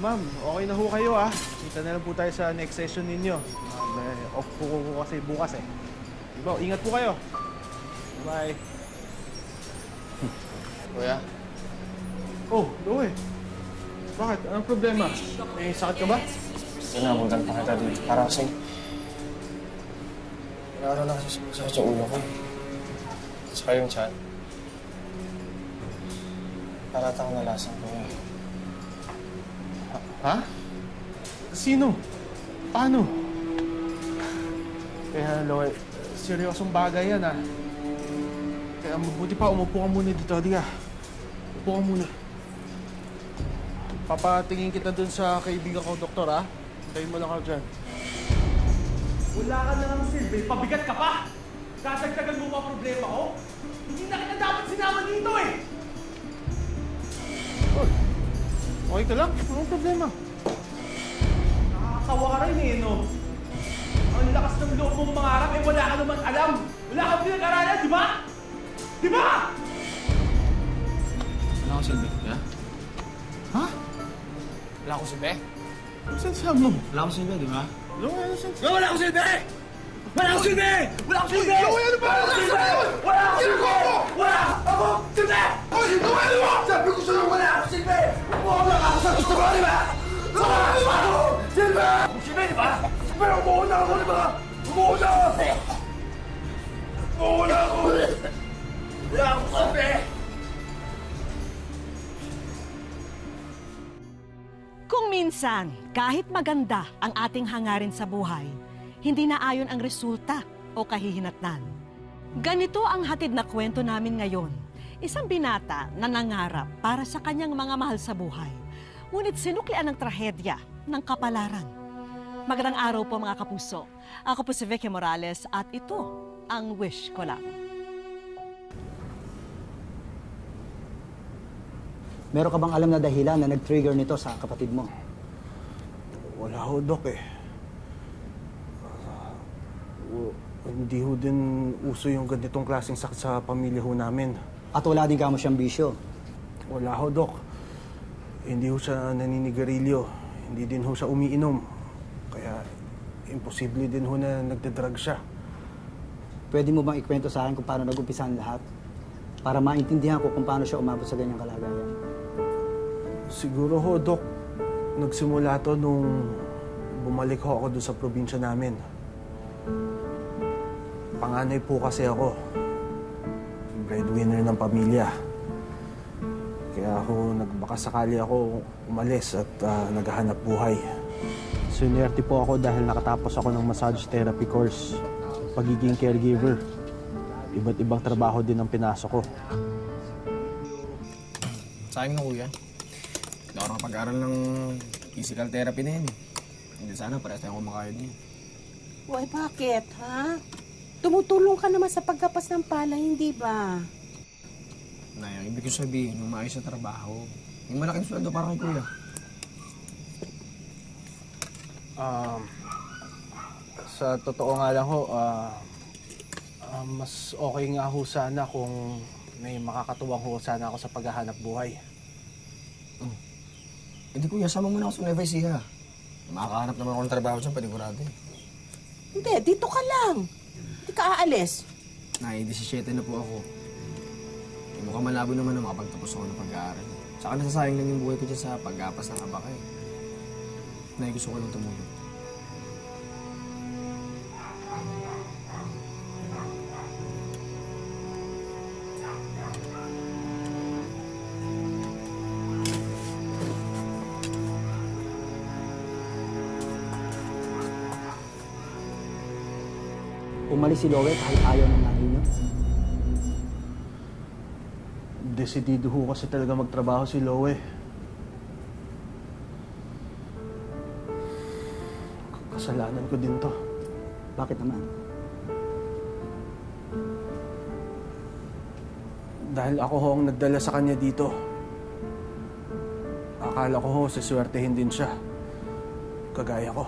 Ma'am, okay na ho kayo ah. Kita na lang po tayo sa next session ninyo. Off po ko kasi bukas eh. Diba, ingat po kayo. Bye. Kuya, Oh, Loe. Bakit? Anong problema? May sakit ka ba? sinabutan pa kita dito. Para kasi... Naro na kasi sakit sa ulo ko. Saka yung chan. Paratang nalasang ko yun. Ha? Sino? Paano? Kaya, Loe, seryosong bagay yan ah. Kaya mabuti pa, umupo ka muna dito. Di ka. Upo ka muna. Papatingin kita dun sa kaibigan ko, doktor ah. Hintayin mo lang ako dyan. Wala ka na ng silbi, pabigat ka pa! Dadagdagan mo pa problema ko? Hindi na kita dapat sinama dito eh! Okay ka lang? Anong problema? Nakakasawa ka rin eh, no? Ang lakas ng loob mong mangarap, eh wala ka naman alam! Wala kang pinag-aralan, di ba? Di ba? Wala akong silbi, kuya. Ha? Wala akong silbi? Ano sinasabi mo? Wala akong silbi, di ba? Loe, ano sinasabi? Wala akong silbi! Wala akong silbi! Wala akong silbi! Loe, ano ba? Wala akong silbi! Wala akong silbi! Wala akong silbi! Hoy, Loe, ano ba? Sabi ko sa'yo, wala akong silbi! Umuha lang ako sa gusto mo, di ba? Wala akong silbi! Akong silbi, di ba? Pero umuuna ako, di ba? Umuuna ako! Umuuna ako! Wala akong silbi! Kung minsan, kahit maganda ang ating hangarin sa buhay, hindi na ayon ang resulta o kahihinatnan. Ganito ang hatid na kwento namin ngayon. Isang binata na nangarap para sa kanyang mga mahal sa buhay, ngunit sinuklian ng trahedya ng kapalaran. Magandang araw po mga kapuso. Ako po si Vicky Morales at ito ang Wish Ko Lang. Meron ka bang alam na dahilan na nag-trigger nito sa kapatid mo? Wala ho, Dok eh. Hindi ho din uso yung ganitong klaseng sakit sa pamilya ho namin. At wala din kamo siyang bisyo. Wala ho, Dok. Hindi ho siya naninigarilyo. Hindi din ho siya umiinom. Kaya imposible din ho na nagdadrag siya. Pwede mo bang ikwento sa akin kung paano nag-umpisa ang lahat? Para maintindihan ko kung paano siya umabot sa ganyang kalagayan. Siguro ho, Dok, nagsimula to nung bumalik ho ako doon sa probinsya namin. Panganay po kasi ako. Breadwinner ng pamilya. Kaya ako, nagbakasakali ako umalis at naghahanap buhay. Sinwerte po ako dahil nakatapos ako ng massage therapy course. Pagiging caregiver. Iba't ibang trabaho din ang pinasok ko. Sayang na, kuya. Hindi ako nakapag-aral ng physical therapy na yan. Hindi sana, parehas tayong kumakayod niya. Uy, bakit, ha? Tumutulong ka naman sa pagkapas ng palay, hindi ba? Nay, ang ibig ko sabihin, yung maayos na trabaho. Yung malaking sweldo para kay kuya. Sa totoo nga lang ho, mas okay nga ho sana kung may makakatuwang ho sana ako sa paghahanap buhay. Eh di kuya, sama mo na ako sa Nueva Ecija. Makakahanap naman ako ng trabaho dyan, panigurado eh. Hindi, dito ka lang. Hindi ka aalis. Nay, 17 na po ako. Eh, mukhang malabo naman na makapagtapos ako ng pag-aaral. Tsaka nasasayang lang yung buhay ko dyan sa pag-apas ng abaka eh. Nay, gusto ko lang tumulong. Umalis si Loe kahit ayaw ng nanay niyo. Desidido ho kasi talaga magtrabaho si Loe. Kasalanan ko din to. Bakit naman? Dahil ako ho ang nagdala sa kanya dito. Akala ko ho, siswertehin din siya. Kagaya ko.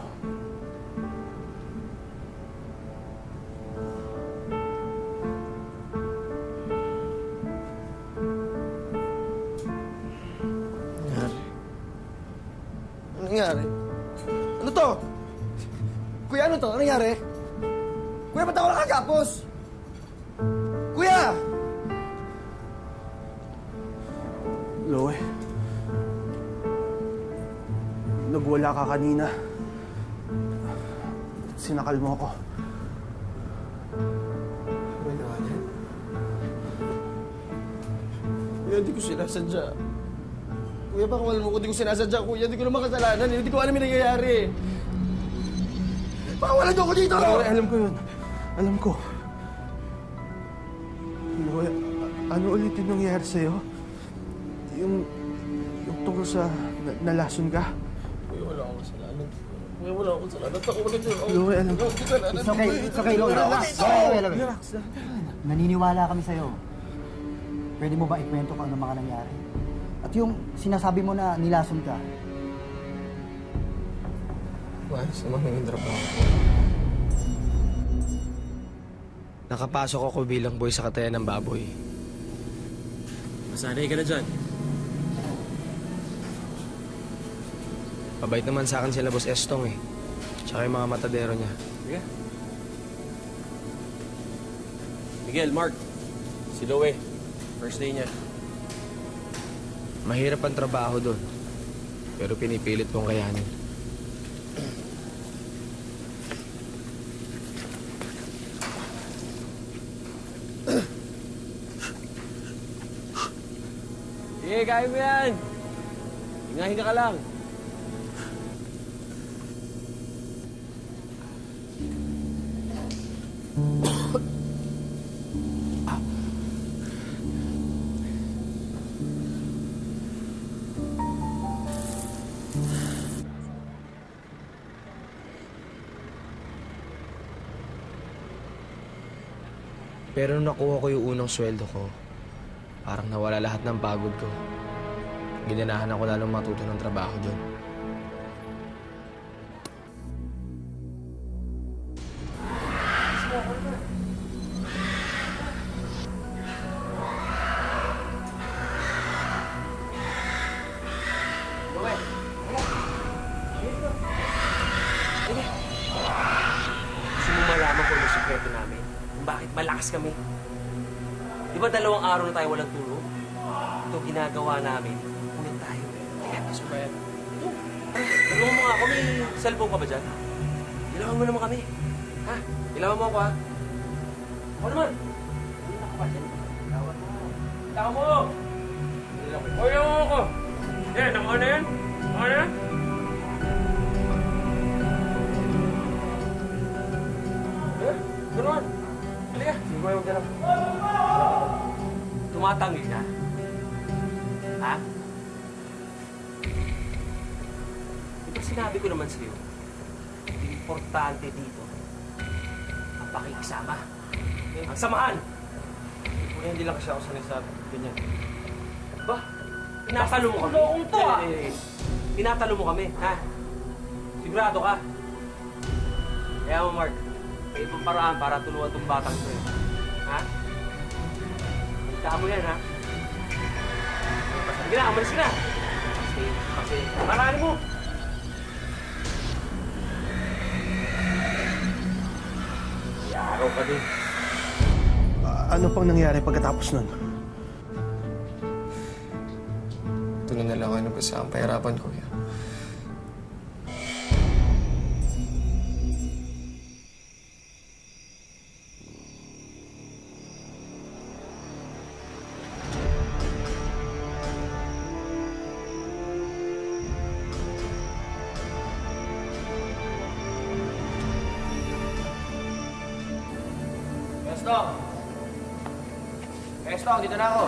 nangyari? Ano to? Kuya, ano to? Ano nangyari? Kuya, ba't ako nakagapos? Kuya! Loe, nagwala ka kanina. Sinakal mo ako. Wala ka dyan. Kuya, di ko sinasadya. Kuya, baka wala mo ko di ko sinasadya. Kuya, di ko naman kasalanan. Hindi ko alam yung nangyayari. Baka wala niyo ako dito! Loe, alam ko yun. Alam ko. Loe, ano ulit yung nangyayari sa'yo? Yung tungkol sa nalason ka? Kuya, wala akong kasalanan. Kuya, wala akong kasalanan. Ako ulit yun. Loe, alam ko. It's okay, Lola. Relax. Relax. Naniniwala kami sa'yo. Pwede mo ba ikwento kung ano mga nangyari? At yung sinasabi mo na nilason ka, Ayos naman yung trabaho ko. Nakapasok ako bilang boy sa katayan ng baboy. Masanay ka na dyan. Pabait naman sa akin sila Boss Estong eh. Tsaka yung mga matadero niya. Sige. Miguel, Mark. Si Loe. First day niya. Mahirap ang trabaho doon. Pero pinipilit kong kayanin. Sige, kaya mo yan. Hinga-hinga ka lang. Pero nung nakuha ko yung unang sweldo ko, parang nawala lahat ng pagod ko. Ginanahan ako lalong matuto ng trabaho doon. Gusto mo malaman kung ano yung sikreto namin? Kung bakit malakas kami? Di ba 2 araw na tayo walang tulog? Ito ginagawa namin. Ulit tayo. Kaya gusto ba yan? Ito. Tulungan mo nga ako. May cellphone ka ba dyan? Ilawan mo naman kami. Ha? Ilawan mo ako ha? Ako naman. Hindi na ako pa dyan. Ilawan mo. Ilawan mo! O, ilawan mo ako. Yan, naka na yan. Naka na yan. Ganun. Halika. Sige ko yung ganun. Tumatangi ka? Ha? Di ba sinabi ko naman sa'yo, importante dito ang pakikisama. Ang samahan. Kuya, hindi lang kasi ako sanay sa ganyan. Ba? Tinatalo mo kami. Kulong to ah. Tinatalo mo kami, ha? Sigurado ka? Kaya mo, Mark, may ibang paraan para tulungan tong batang to eh. Ha? Handa mo yan, ha? Sige na, umalis ka na. Kasi, marami mo. Araw ka din. Ano pang nangyari pagkatapos nun? Tuloy na lang ako ng ang pahirapan ko. Estong! Estong, dito na ako.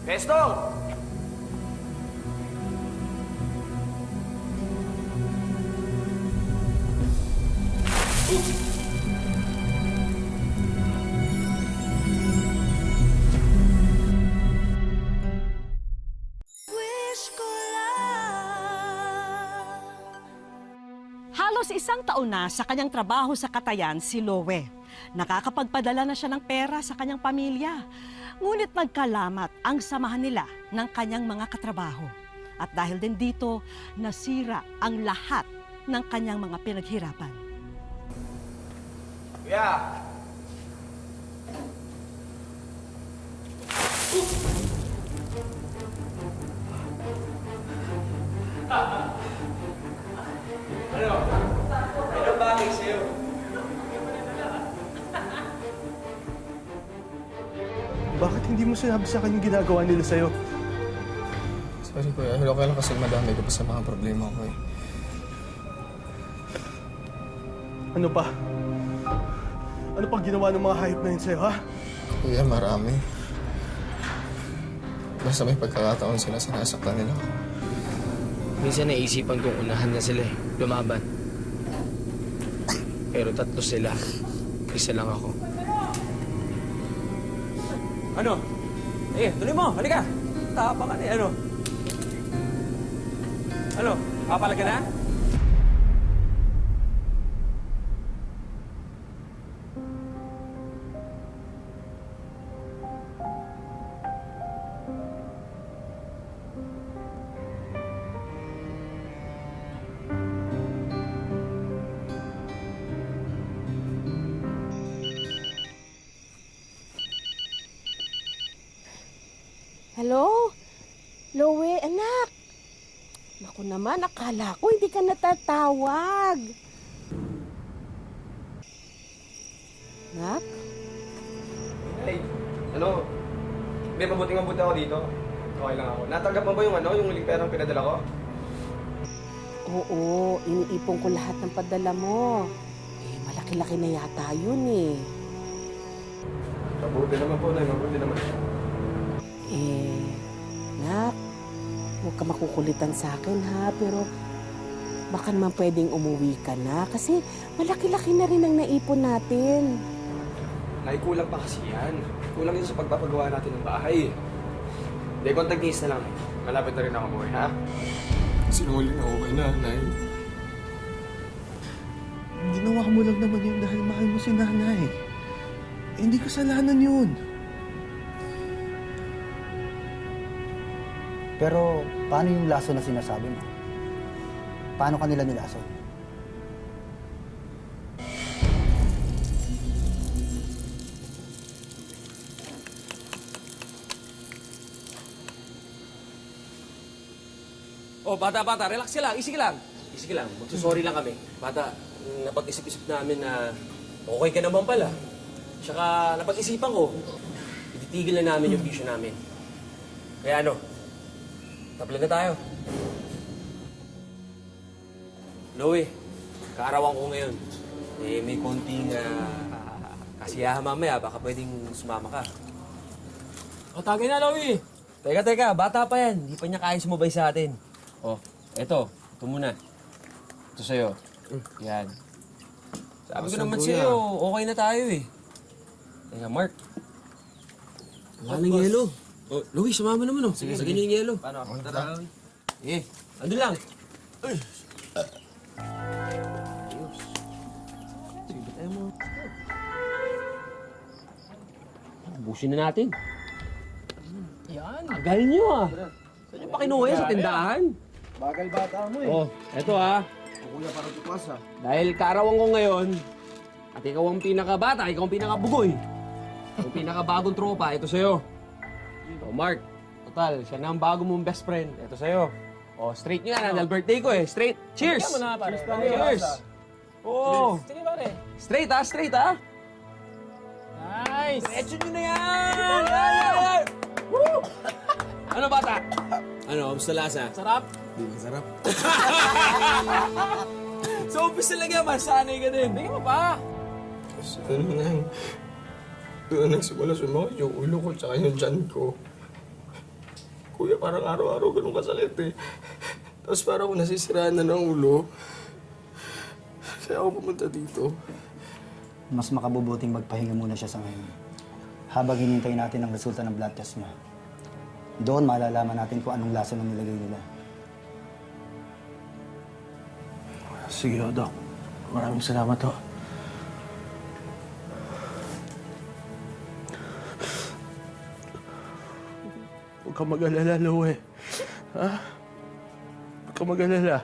Estong! Halos 1 taon na sa kanyang trabaho sa Katayan si Loe. Nakakapagpadala na siya ng pera sa kanyang pamilya. Ngunit nagkalamat ang samahan nila ng kanyang mga katrabaho. At dahil din dito, nasira ang lahat ng kanyang mga pinaghirapan. Kuya! Anong bagay sa'yo? Bakit hindi mo sinabi sa akin yung ginagawa nila sa'yo? Sorry kuya, okay lang kasi madami ko pa sa mga problema ko eh. Ano pa? Ano pang ginawa ng mga hayop na yun sa'yo, ha? Kuya, marami. Basta may pagkakataon sila, sinasaktan nila ako. Minsan naisipan kong unahan na sila eh, lumaban. Pero 3 sila, isa lang ako. Ano? Tuloy mo, halika. Tapang ka na ano? Ano, papalag ka na? Hello? Lowe, anak. Naku naman, akala ko hindi ka natatawag. Nak? Hey, ano? May mabuting ako dito. Okay lang ako. Natanggap mo ba yung yung huling perang pinadala ko? Oo, iniipon ko lahat ng padala mo. Eh, malaki-laki na yata yun eh. Mabuti naman po, Nay. Mabuti naman. Eh, nak, huwag ka makukulitan sa akin ha, pero baka naman pwedeng umuwi ka na kasi malaki-laki na rin ang naipon natin. Nay, kulang pa kasi yan. Kulang yun sa pagpapagawa natin ng bahay. Hindi, contact case na lang. Malapit na rin ako buhay, ha? Sinuli na okay na, Nay. Ginawa mo lang naman yun dahil mahal mo si nanay. Hindi kasalanan yun. Pero paano yung laso na sinasabi mo? Paano kanila nilaso? Oh, bata, relax ka lang, easy ka lang. Easy ka lang, magsusorry lang kami. Bata, napag-isip-isip namin na okay ka naman pala. Tsaka napag-isipan ko, ititigil na namin yung bisyo namin. Kaya ano, tabla na tayo. Loe, kaarawan ko ngayon. Eh, may konting kasiyahan mamaya, baka pwedeng sumama ka. O, tagay na, Lowy! Teka, bata pa yan. Hindi pa niya kaya sumabay sa atin. Oh, ito muna. Ito sa'yo. Yan. Sabi ko naman sa'yo, okay na tayo eh. Teka, Mark. Wala ng yelo. Oh, Louie, sumama naman oh. Sige, yung yelo. Paano? Tara. Andun lang. Ubusin na natin. Yan. Agal nyo ah. Saan nyo pa kinuha yan sa tindahan? Bagal bata mo eh. Oh, eto ha. Kuya parang tukwas ha. Dahil kaarawan ko ngayon, at ikaw ang pinakabata, ikaw ang pinakabugoy. Ang pinakabagong tropa, ito sa'yo. Oh, Mark, total, siya na ang bago mong best friend. Ito sa'yo. Oh, straight nyo yan, dahil birthday ko eh. Straight. Cheers! Cheers! Oo. Sige pare. Straight ha? Nice! Diretso nyo na yan! Yan! Woo! Ano bata? Ano, kamusta lasa? Sarap? Hindi masarap. So, umpisa lang yan, masanay ka din. Hindi mo pa. Kasi ano na yung... Doon na nagsimula sumakit yung ulo ko tsaka yung tiyan ko. Kuya, parang araw-araw ganun kasalit eh. Tapos parang ako nasisiraan na ng ulo. Kaya ako pumunta dito. Mas makabubuting magpahinga muna siya sa ngayon. Habang hinintay natin ang resulta ng blood test niya. Doon malalaman natin kung anong laso ng nilagay nila. Sige, Doc. Maraming salamat ho. Huwag ka mag-alala, Loe. Ha? Huwag ka mag-alala.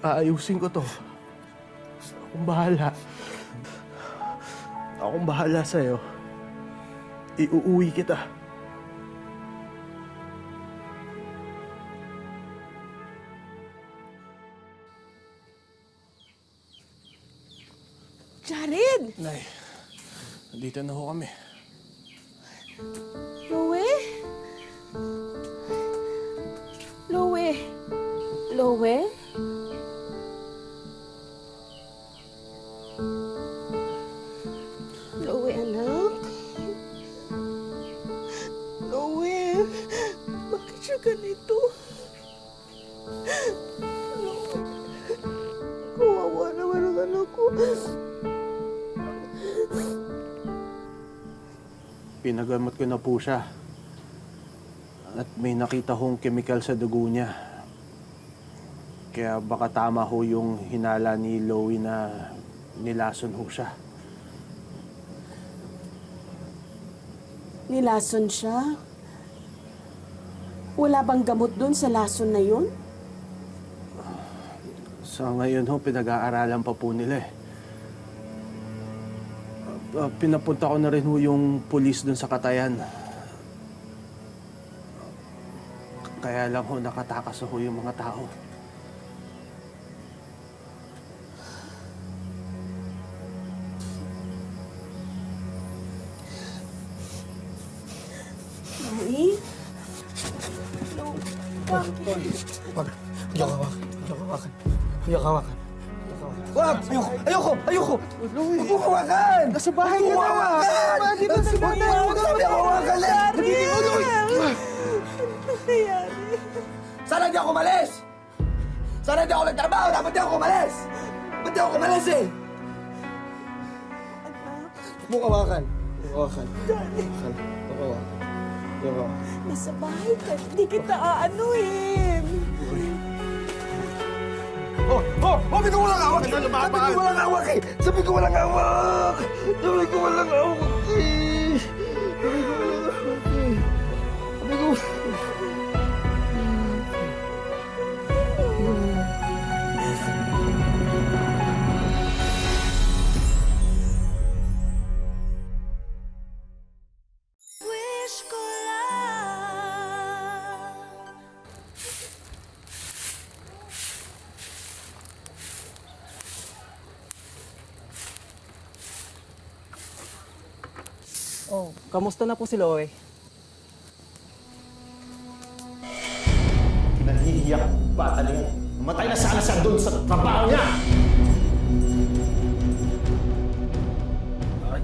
Aayusin ko to. Akong bahala. Akong bahala sa'yo. Iuuwi kita. Jared! Nay, nandito na ho kami. Loe? Loe? Loe? Loe, anak? Loe? Bakit siya ganito? Loe? Kawawa naman ang anak ko. Pinagamot ko na po siya. At may nakita hong chemical sa dugo niya. Kaya baka tama ho yung hinala ni Loie na nilason ho siya. Nilason siya? Wala bang gamot doon sa lason na yun? Sa ngayon ho, pinag-aaralan pa po nila eh. Pinapunta ko na rin ho yung pulis dun sa Katayan. Kaya lang ho, nakatakas ho yung mga tao. Loe? Loe, bakit? Wag. Ayoko hawakan. Ayoko hawakan. Ayoko hawakan. Wag! Ayoko! Ayoko! Huwag mo hawakan! Nasa bahay ka na! Bakit na sa bahay? Huwag sabi ako hawakan eh! Sana di ako umalis! Sana di ako nagtrabaho! Dapat di ako umalis! Ba't di ako umalis eh? Huwag mo hawakan. Huwag mo hawakan. Huwag mo hawakan. Nasa bahay ka. Hindi kita aanuhin. Oh! Sabi ko walang hawak! Sabi ko walang hawak eh! Sabi ko walang hawak! Sabi ko walang hawak eh! Sabi ko walang hawak eh! Sabi ko... Wish ko lang. Oh, kamusta na po si Loe? Nahihiyak bata niya. Matay na sana siya doon sa trabaho niya!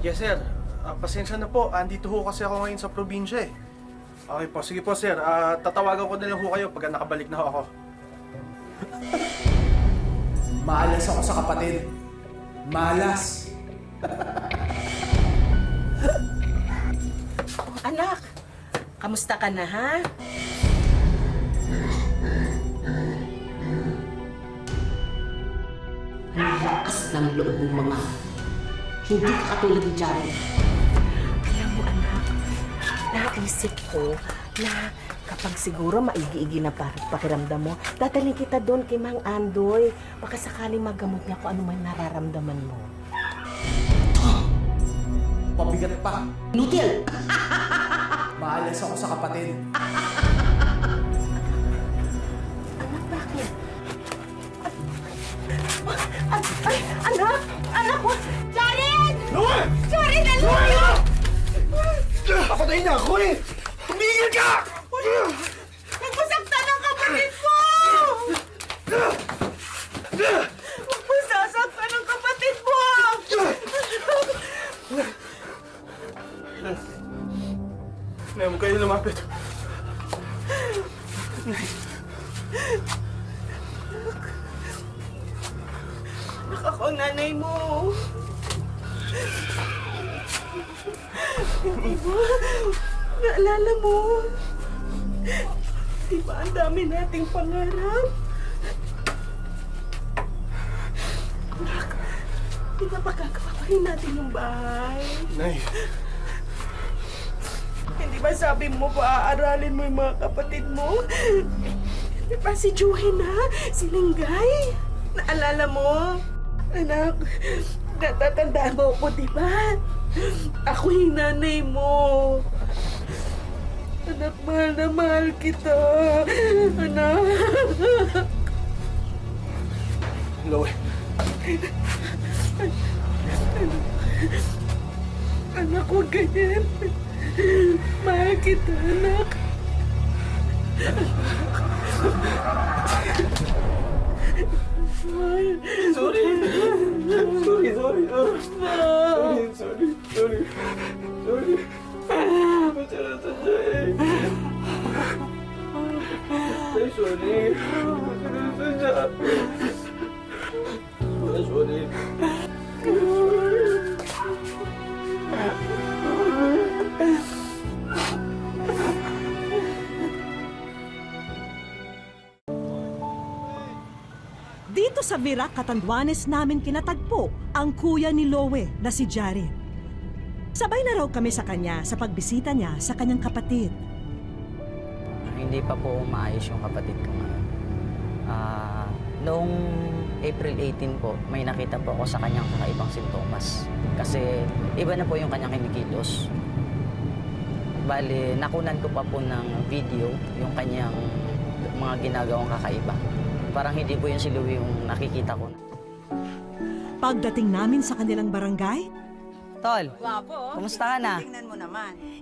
Yes, sir. Pasensya na po. Andito ho kasi ako ngayon sa probinsya eh. Okay po. Sige po, sir. Tatawagan ko na lang ho kayo pagka nakabalik na ho ako. Malas ako sa kapatid. Malas. Anak, kamusta ka na, ha? Ang lakas ng loob ng mga hindi ka katulad ni Jared. Alam mo, anak, naisip ko na kapag siguro maigi-igi na pakiramdam mo, dadalhin kita doon kay Mang Andoy. Baka sakaling magamot niya kung ano man nararamdaman mo. Pabigat pa. Inutil! Malas ako sa kapatid. Anak, bakit? Ay, anak! Anak ko! Jared! Noel! Jared, anak ko! Papatayin niya ako eh! Tumigil ka! Huwag mo saktan ang kapatid ko! Huwag mo sasaktan ang kapatid mo! Nay, huwag kayo lumapit. Anak, ako ang nanay mo. Hindi ba? Naalala mo? Di ba ang dami nating pangarap? Anak, di ba magagawa pa rin natin yung bahay? Nay, Hindi ba sabi mo paaaralin mo yung mga kapatid mo? Di ba si Juhin ha? Si Linggay? Naalala mo? Anak, natatandaan mo ako, di ba? Ako yung nanay mo. Anak, mahal na mahal kita. Anak. Loe. Anak, huwag ganyan. Mahal kita, anak. Sorry. Dito sa Virac, Catanduanes namin kinatagpo ang kuya ni Loe na si Jared. Sabay na raw kami sa kanya sa pagbisita niya sa kanyang kapatid. Hindi pa po maayos yung kapatid ko ngayon. Noong April 18 po, may nakita po ako sa kanyang kakaibang sintomas. Kasi iba na po yung kanyang kinikilos. Bali, nakunan ko pa po ng video yung kanyang mga ginagawang kakaiba. Parang hindi po yung si Louie yung nakikita ko. Pagdating namin sa kanilang barangay, Tol, kumusta ka na?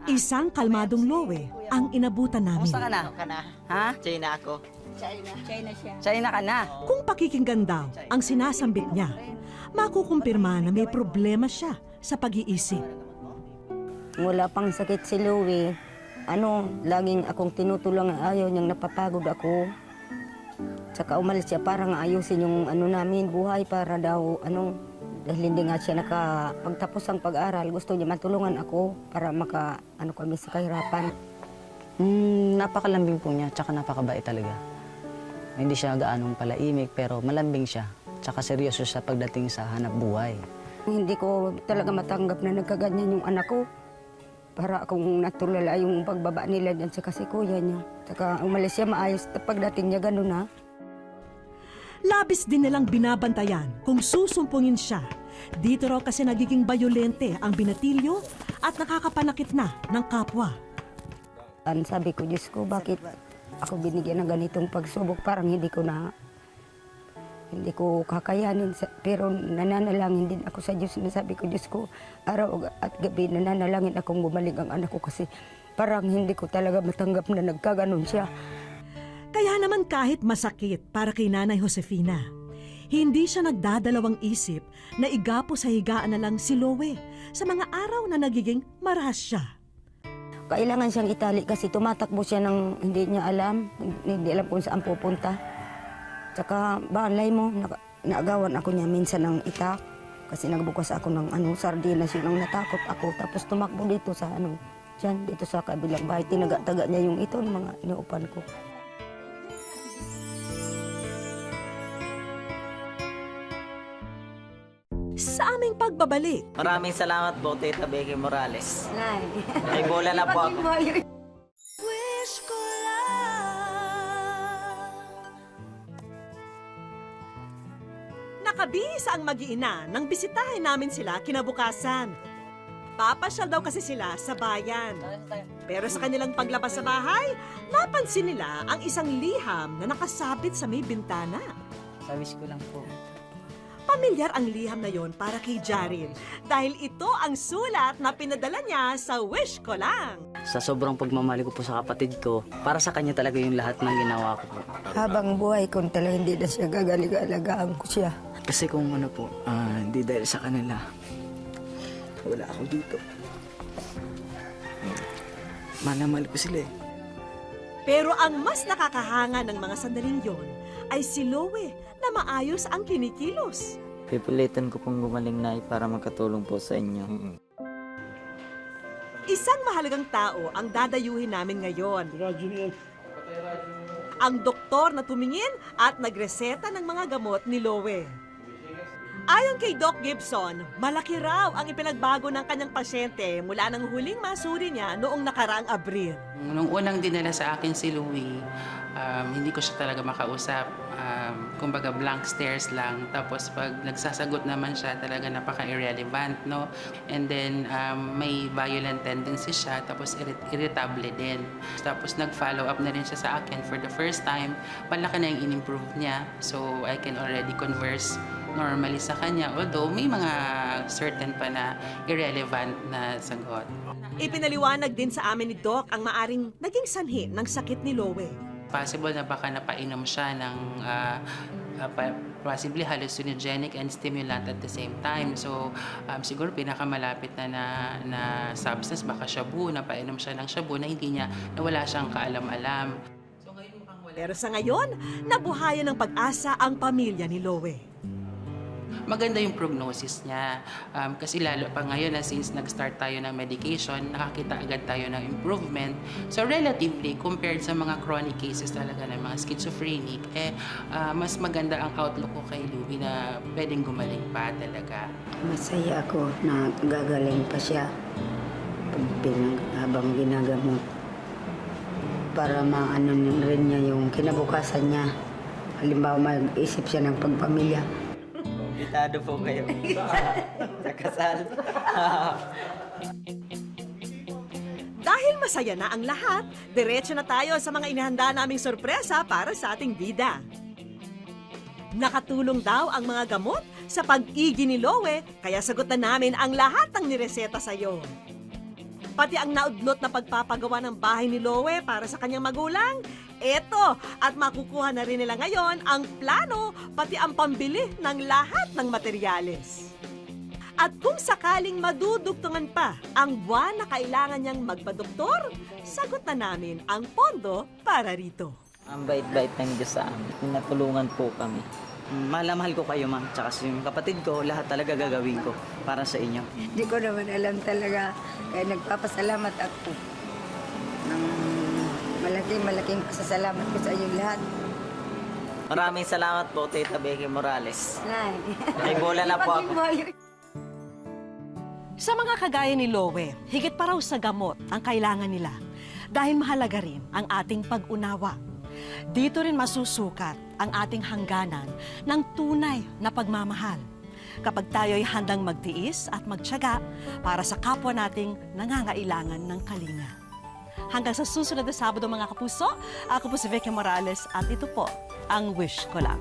isang kalmadong Loe ang inabutan namin. Kumusta ka na? Ha? China ako. China ka na? Kung pakikinggan daw ang sinasambit niya, makukumpirma na may problema siya sa pag-iisip. Wala pang sakit si Louie. Laging akong tinutulungan, ayaw niyang napapagod ako. Tsaka umalis siya para nga ayusin yung namin buhay para daw dahil hindi nga siya pagtapos ang pag-aral, gusto niya matulungan ako para kami sa kahirapan. Napakalambing po niya, tsaka napakabait talaga. Hindi siya gaanong palaimik, pero malambing siya. Tsaka seryoso siya pagdating sa hanap buhay. Hindi ko talaga matanggap na nagkaganyan yung anak ko. Para akong natulala yung pagbaba nila dyan sa kasi kuya niya. Tsaka umalis siya maayos, pagdating niya gano'n na. Labis din nilang binabantayan kung susumpungin siya. Dito raw kasi nagiging bayolente ang binatilyo at nakakapanakit na ng kapwa. Sabi ko, Diyos ko, bakit ako binigyan ng ganitong pagsubok? Parang hindi ko kakayanin. Pero nananalangin din ako sa Diyos. Nasabi ko, Diyos ko, araw at gabi nananalangin akong bumalik ang anak ko kasi parang hindi ko talaga matanggap na nagkaganon siya. Kaya naman kahit masakit para kay Nanay Josefina, hindi siya nagdadalawang isip na igapo sa higaan na lang si Loe sa mga araw na nagiging marahas siya. Kailangan siyang itali kasi tumatakbo siya ng hindi niya alam, hindi alam kung saan pupunta. Tsaka balay mo, naagawan ako niya minsan ng itak kasi nagbukas ako ng sardinas, yun ang natakot ako. Tapos tumakbo dito sa dito sa kabilang bahay, tinaga-taga niya yung ito, mga inuupan ko. Sa aming pagbabalik, Maraming salamat po, Tita Becky Morales. May bola na po ako. nakabihis ang mag-iina nang bisitahin namin sila kinabukasan. Papasyal daw kasi sila sa bayan. Pero sa kanilang paglabas sa bahay, napansin nila ang isang liham na nakasabit sa may bintana. Sa wish ko lang po. Pamilyar ang liham na yon para kay Jared dahil ito ang sulat na pinadala niya sa wish ko lang. Sa sobrang pagmamahal ko po sa kapatid ko, para sa kanya talaga yung lahat ng ginawa ko po. Habang buhay ko talaga hindi na siya gagaling-alagaan ko siya. Kasi kung hindi dahil sa kanila, wala ako dito. Mahal ko sila eh. Pero ang mas nakakahanga ng mga sandaling yon ay si Loe na maayos ang kinikilos. Pipilitan ko pong gumaling na para makatulong po sa inyo. Isang mahalagang tao ang dadayuhin namin ngayon. Ang doktor na tumingin at nagreseta ng mga gamot ni Loe. Ayon kay Doc Gibson, malaki raw ang ipinagbago ng kanyang pasyente mula nang huling masuri niya noong nakaraang Abril. Nung unang dinala sa akin si Louie, hindi ko siya talaga makausap. Kumbaga blank stares lang. Tapos pag nagsasagot naman siya, talaga napaka-irrelevant, no? And then may violent tendency siya, tapos irritable din. Tapos nag-follow up na rin siya sa akin for the first time. Palaki na yung in-improve niya. So I can already converse normally sa kanya. Although may mga certain pa na irrelevant na sagot. Ipinaliwanag din sa amin ni Doc ang maaring naging sanhi ng sakit ni Lowe. Possible na baka napainom siya ng possibly hallucinogenic and stimulant at the same time. So, siguro pinakamalapit na substance, baka shabu, napainom siya ng shabu na hindi niya, na wala siyang kaalam-alam. So, ngayon mukhang wala. Pero sa ngayon, nabuhayan ng pag-asa ang pamilya ni Lowe. Maganda yung prognosis niya. Kasi lalo pa ngayon na since nag-start tayo ng medication, nakakita agad tayo ng improvement. So relatively, compared sa mga chronic cases talaga ng mga schizophrenic, mas maganda ang outlook ko kay Louie na pwedeng gumaling pa talaga. Masaya ako na gagaling pa siya habang ginagamot para maano rin niya yung kinabukasan niya. Halimbawa, mag-isip siya ng pagpamilya. Invitado po kayo sa kasal. Dahil masaya na ang lahat, diretso na tayo sa mga inihanda naming sorpresa para sa ating bida. Nakatulong daw ang mga gamot sa pag-igi ni Lowe, kaya sagot na namin ang lahat ng nireseta sa'yo. Pati ang naudlot na pagpapagawa ng bahay ni Lowe para sa kanyang magulang, eto, at makukuha na rin nila ngayon ang plano, pati ang pambili ng lahat ng materyales. At kung sakaling madudugtungan pa ang buwan na kailangan niyang magpadoktor, sagot na namin ang pondo para rito. Ang bait-bait ng Diyos sa amin. Pinatulungan po kami. Mahal na mahal ko kayo, ma'am. Tsaka yung kapatid ko, lahat talaga gagawin ko para sa inyo. Hindi ko naman alam talaga. Kaya nagpapasalamat ako. Ng malaking pasasalamat ko sa inyong lahat. Maraming salamat po, Tita Becky Morales. Nay. May bola na po ako. Sa mga kagaya ni Lowe, higit pa raw sa gamot ang kailangan nila dahil mahalaga rin ang ating pag-unawa. Dito rin masusukat ang ating hangganan ng tunay na pagmamahal kapag tayo'y handang magtiis at magtiyaga para sa kapwa nating nangangailangan ng kalinga. Hanggang sa susunod na Sabado mga kapuso, ako po si Vicky Morales at ito po ang Wish Ko Lang.